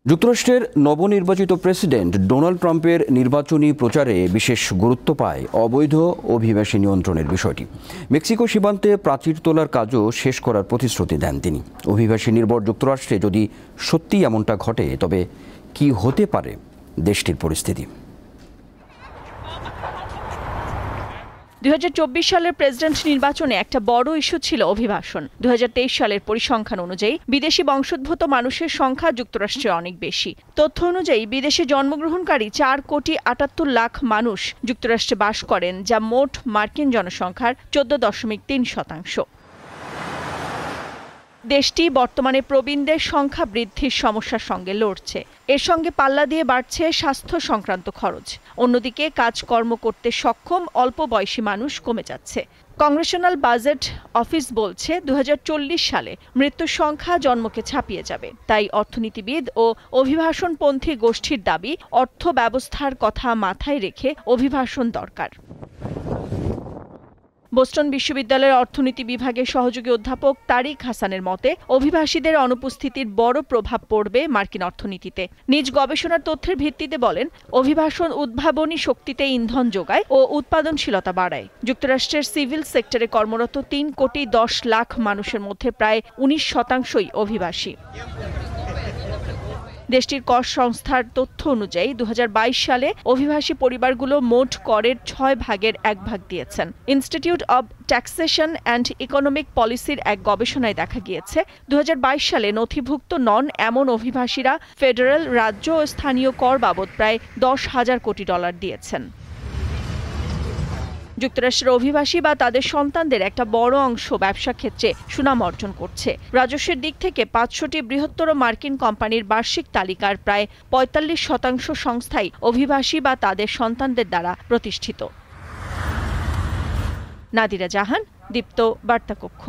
যুক্তরাষ্ট্রের নবনির্বাচিত president Donald ট্রাম্পের নির্বাচনী প্রচারে বিশেষ গুরুত্ব পায় অবৈধ অভিবাসী নিয়ন্ত্রণের বিষয়টি। মেক্সিকো সীমান্তে প্রাচীর তোলার কাজও শেষ করার প্রতিশ্রুতি দেন তিনি। অভিবাসী নির্ভর যুক্তরাষ্ট্রে যদি সত্যিই এমনটা ঘটে, তবে কি হতে পারে দেশটির পরিস্থিতি? 2024 সালের প্রেসিডেন্ট নির্বাচনে একটা বড় ইস্যু ছিল অভিবাসন। 2023 সালের পরিসংখ্যান অনুযায়ী বিদেশি বংশোদ্ভূত মানুষের সংখ্যা যুক্তরাষ্ট্রে অনেক বেশি। তথ্য অনুযায়ী বিদেশে জন্মগ্রহণকারী 4,78,00,000 মানুষ যুক্তরাষ্ট্রে বাস করেন, যা মোট মার্কিন জনসংখ্যার 14.3%। দেশটি বর্তমানে প্রবীণদের সংখ্যা বৃদ্ধির সমস্যার সঙ্গে লড়ছে। এর সঙ্গে পাল্লা দিয়ে বাড়ছে স্বাস্থ্য সংক্রান্ত খরচ। অন্যদিকে কাজকর্ম করতে সক্ষম অল্প বয়সী মানুষ কমে যাচ্ছে। কংগ্রেশনাল বাজেট অফিস বলছে 2040 সালে মৃত্যুর সংখ্যা জন্মকে ছাপিয়ে যাবে। তাই অর্থনীতিবিদ ও অভিবাসনপন্থী গোষ্ঠীর দাবি, অর্থ ব্যবস্থার কথা মাথায় রেখে অভিবাসন দরকার। বোস্টন বিশ্ববিদ্যালয়ের অর্থনীতি বিভাগের সহযোগী অধ্যাপক তারিক হাসানের মতে, অভিবাসীদের অনুপস্থিতির বড় প্রভাব পড়বে মার্কিন অর্থনীতিতে। নিজ গবেষণার তথ্যের ভিত্তিতে বলেন, অভিবাসন উদ্ভাবনী শক্তিতে ইন্ধন যোগায় ও উৎপাদনশীলতা বাড়ায়। যুক্তরাষ্ট্রের সিভিল সেক্টরে কর্মরত 3,10,00,000 মানুষের মধ্যে প্রায় 19% অভিবাসী। দেশটির কর সংস্থার তথ্য অনুযায়ী 2022 সালে অভিবাসী পরিবারগুলো মোট করের 6 ভাগের 1 ভাগ দিয়েছেন। Institute of taxation and economic পলিসির এক গবেষণায় দেখা গিয়েছে, 2022 সালে নথিভুক্ত নন এমন অভিবাসীরা ফেডারেল, রাজ্য ও স্থানীয় কর বাবদ প্রায় $10,000 কোটি দিয়েছেন। যুক্তরাষ্ট্রের অভিবাসী বা তাদের সন্তানদের একটা বড় অংশ ব্যবসা ক্ষেত্রে সুনাম অর্জন করছে। রাজস্বের দিক থেকে 500টি বৃহত্তর মার্কিন কোম্পানির বার্ষিক তালিকার প্রায় 45% সংস্থাই অভিবাসী বা তাদের সন্তানদের দ্বারা প্রতিষ্ঠিত। নাদিরা জাহান, দীপ্ত বার্তাকক্ষ।